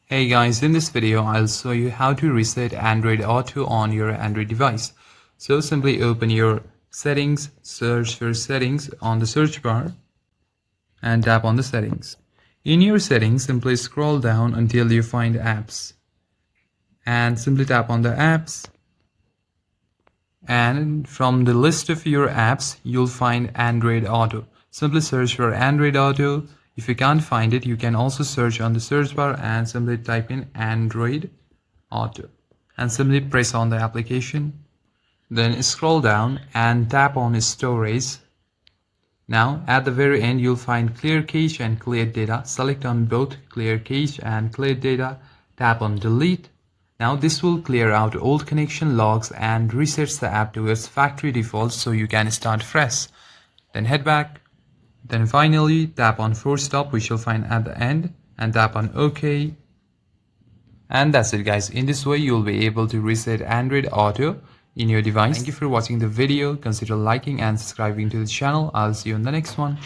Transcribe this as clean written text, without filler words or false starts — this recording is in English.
Hey guys, in this video I'll show you how to reset Android Auto on your Android device. So simply open your settings, search for settings on the search bar and tap on the settings. In your settings, simply scroll down until you find apps and simply tap on the apps, and from the list of your apps you'll find Android Auto. Simply search for Android Auto. If you can't find it, you can also search on the search bar and simply type in Android Auto and simply press on the application. Then scroll down and tap on storage. Now at the very end you'll find clear cache and clear data. Select on both clear cache and clear data. Tap on delete. Now this will clear out old connection logs and resets the app to its factory defaults so you can start fresh. Then head back. Then finally tap on force stop, which you'll find at the end, and tap on OK. And that's it guys. In this way you'll be able to reset Android Auto in your device. Thank you for watching the video. Consider liking and subscribing to the channel. I'll see you in the next one.